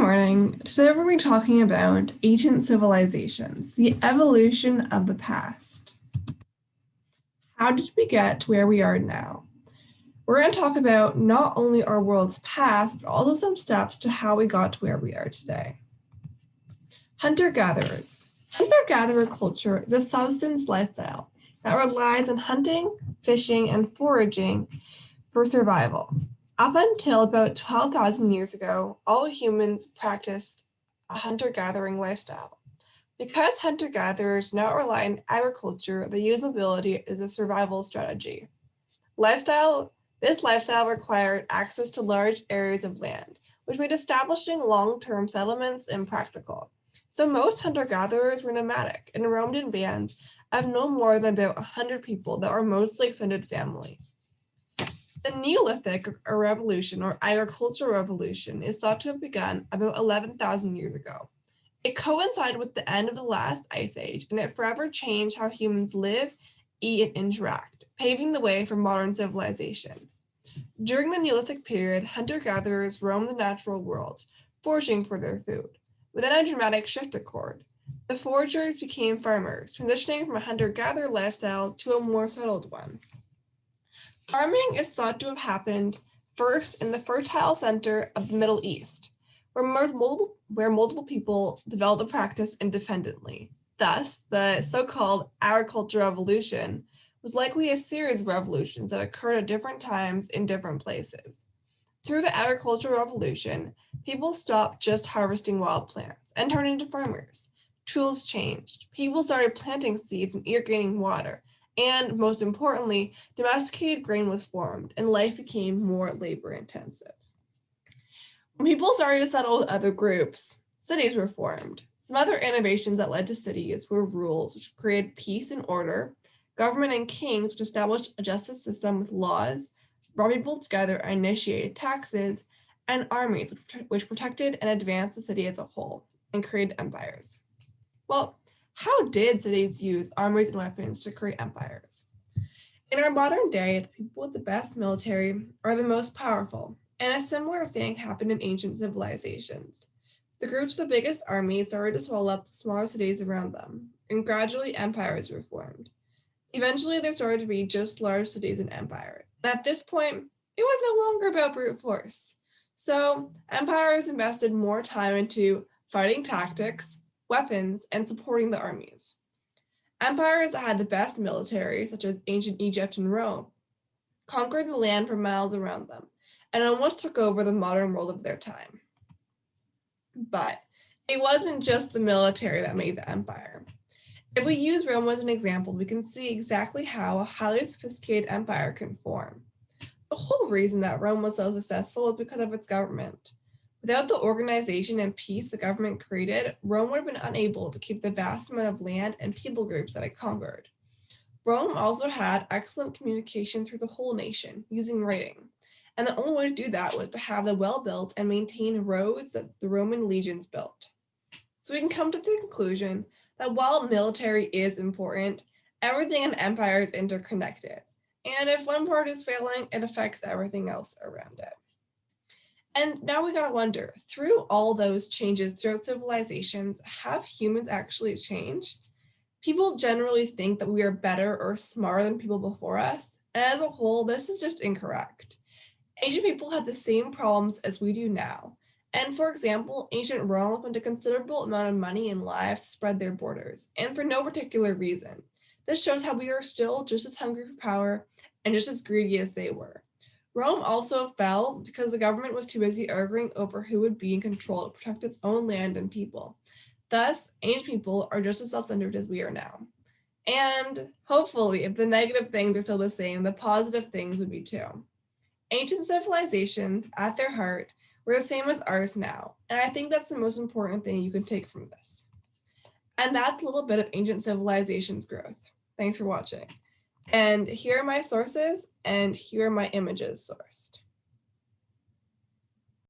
morning. Today we're going to be talking about ancient civilizations, the evolution of the past. How did we get to where we are now? We're going to talk about not only our world's past, but also some steps to how we got to where we are today. Hunter-gatherers. Hunter-gatherer culture is a subsistence lifestyle that relies on hunting, fishing, and foraging for survival. Up until about 12,000 years ago, all humans practiced a hunter-gathering lifestyle. Because hunter-gatherers do not rely on agriculture, they use mobility as a survival strategy. This lifestyle required access to large areas of land, which made establishing long-term settlements impractical. So most hunter-gatherers were nomadic and roamed in bands of no more than about 100 people that were mostly extended family. The Neolithic revolution or agricultural revolution is thought to have begun about 11,000 years ago. It coincided with the end of the last ice age, and it forever changed how humans live, eat, and interact, paving the way for modern civilization. During the Neolithic period, hunter-gatherers roamed the natural world, foraging for their food. But then a dramatic shift occurred. The foragers became farmers, transitioning from a hunter-gatherer lifestyle to a more settled one. Farming is thought to have happened first in the fertile center of the Middle East, where multiple people developed the practice independently. Thus, the so-called agricultural revolution was likely a series of revolutions that occurred at different times in different places. Through the agricultural revolution, people stopped just harvesting wild plants and turned into farmers. Tools changed. People started planting seeds and irrigating water. And most importantly, domesticated grain was formed and life became more labor intensive. When people started to settle with other groups, cities were formed. Some other innovations that led to cities were rules, which created peace and order, government and kings, which established a justice system with laws, brought people together and initiated taxes, and armies, which protected and advanced the city as a whole and created empires. Well, how did cities use armies and weapons to create empires? In our modern day, the people with the best military are the most powerful, and a similar thing happened in ancient civilizations. The groups with the biggest armies started to swallow up the smaller cities around them, and gradually empires were formed. Eventually, there started to be just large cities and empires. And at this point, it was no longer about brute force. So empires invested more time into fighting tactics, weapons, and supporting the armies. Empires that had the best military, such as ancient Egypt and Rome, conquered the land for miles around them and almost took over the modern world of their time. But it wasn't just the military that made the empire. If we use Rome as an example, we can see exactly how a highly sophisticated empire can form. The whole reason that Rome was so successful was because of its government. Without the organization and peace the government created, Rome would have been unable to keep the vast amount of land and people groups that it conquered. Rome also had excellent communication through the whole nation, using writing. And the only way to do that was to have the well-built and maintained roads that the Roman legions built. So we can come to the conclusion that while military is important, everything in an empire is interconnected. And if one part is failing, it affects everything else around it. And now we gotta wonder, through all those changes throughout civilizations, have humans actually changed? People generally think that we are better or smarter than people before us, and as a whole, this is just incorrect. Ancient people had the same problems as we do now. And for example, ancient Rome spent a considerable amount of money and lives to spread their borders, and for no particular reason. This shows how we are still just as hungry for power and just as greedy as they were. Rome also fell because the government was too busy arguing over who would be in control to protect its own land and people. Thus, ancient people are just as self-centered as we are now. And hopefully, if the negative things are still the same, the positive things would be too. Ancient civilizations, at their heart, were the same as ours now, and I think that's the most important thing you can take from this. And that's a little bit of ancient civilizations growth. Thanks for watching. And here are my sources, and here are my images sourced.